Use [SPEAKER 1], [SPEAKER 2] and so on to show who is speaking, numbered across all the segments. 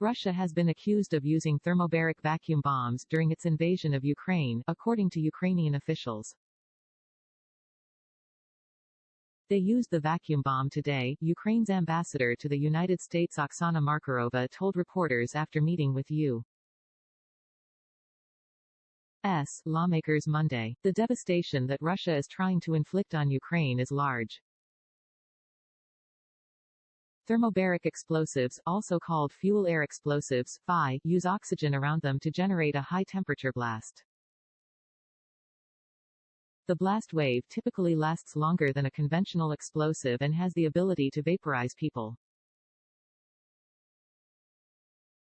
[SPEAKER 1] Russia has been accused of using thermobaric vacuum bombs during its invasion of Ukraine, according to Ukrainian officials. They used the vacuum bomb today, Ukraine's ambassador to the United States Oksana Markarova told reporters after meeting with U.S. lawmakers Monday. The devastation that Russia is trying to inflict on Ukraine is large. Thermobaric explosives, also called fuel-air explosives, FI, use oxygen around them to generate a high-temperature blast. The blast wave typically lasts longer than a conventional explosive and has the ability to vaporize people.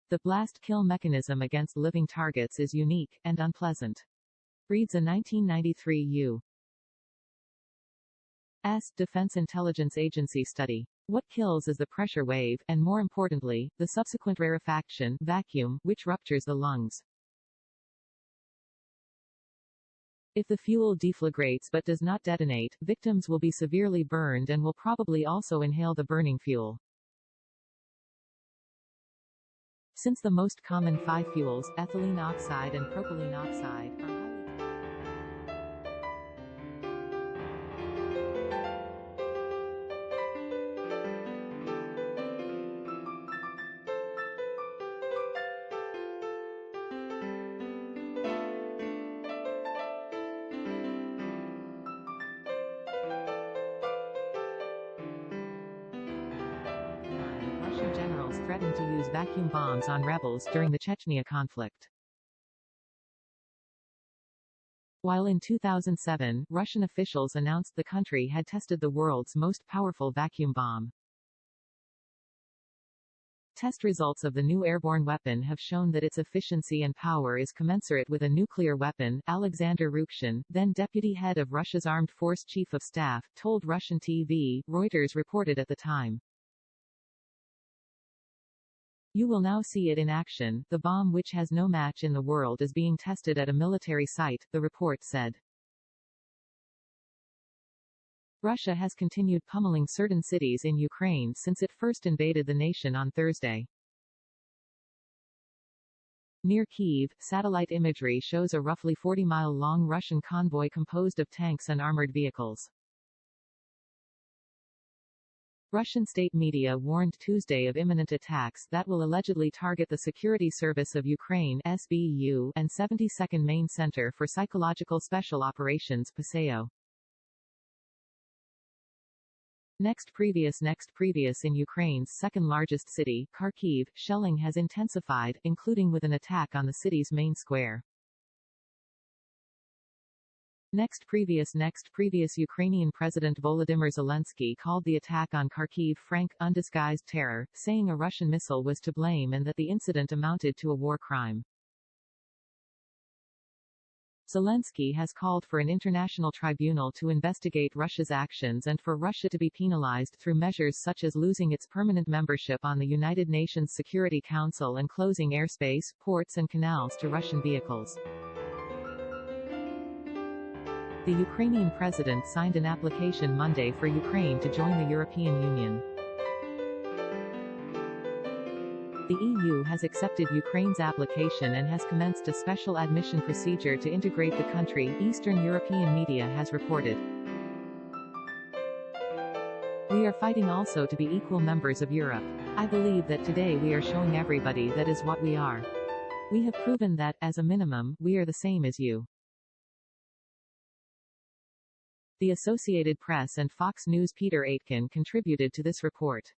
[SPEAKER 1] The blast-kill mechanism against living targets is unique, and unpleasant. Reads a 1993 U.S. Defense Intelligence Agency study. What kills is the pressure wave, and more importantly, the subsequent rarefaction, vacuum, which ruptures the lungs. If the fuel deflagrates but does not detonate, victims will be severely burned and will probably also inhale the burning fuel. Since the most common FI fuels, ethylene oxide and propylene oxide, are highly Russian generals threatened to use vacuum bombs on rebels during the Chechnya conflict. While in 2007, Russian officials announced the country had tested the world's most powerful vacuum bomb. Test results of the new airborne weapon have shown that its efficiency and power is commensurate with a nuclear weapon, Alexander Rukshin, then deputy head of Russia's Armed Force Chief of Staff, told Russian TV, Reuters reported at the time. You will now see it in action. The bomb, which has no match in the world, is being tested at a military site, the report said. Russia has continued pummeling certain cities in Ukraine since it first invaded the nation on Thursday. Near Kyiv, satellite imagery shows a roughly 40-mile-long Russian convoy composed of tanks and armored vehicles. Russian state media warned Tuesday of imminent attacks that will allegedly target the Security Service of Ukraine (SBU) and 72nd Main Center for Psychological Special Operations (PSAO). Next previous in Ukraine's second-largest city, Kharkiv, shelling has intensified, including with an attack on the city's main square. Next previous Ukrainian President Volodymyr Zelensky called the attack on Kharkiv frank, undisguised terror, saying a Russian missile was to blame and that the incident amounted to a war crime. Zelensky has called for an international tribunal to investigate Russia's actions and for Russia to be penalized through measures such as losing its permanent membership on the United Nations Security Council and closing airspace, ports and canals to Russian vehicles. The Ukrainian president signed an application Monday for Ukraine to join the European Union. The EU has accepted Ukraine's application and has commenced a special admission procedure to integrate the country, Eastern European media has reported. We are fighting also to be equal members of Europe. I believe that today we are showing everybody that is what we are. We have proven that, as a minimum, we are the same as you. The Associated Press and Fox News' Peter Aitken contributed to this report.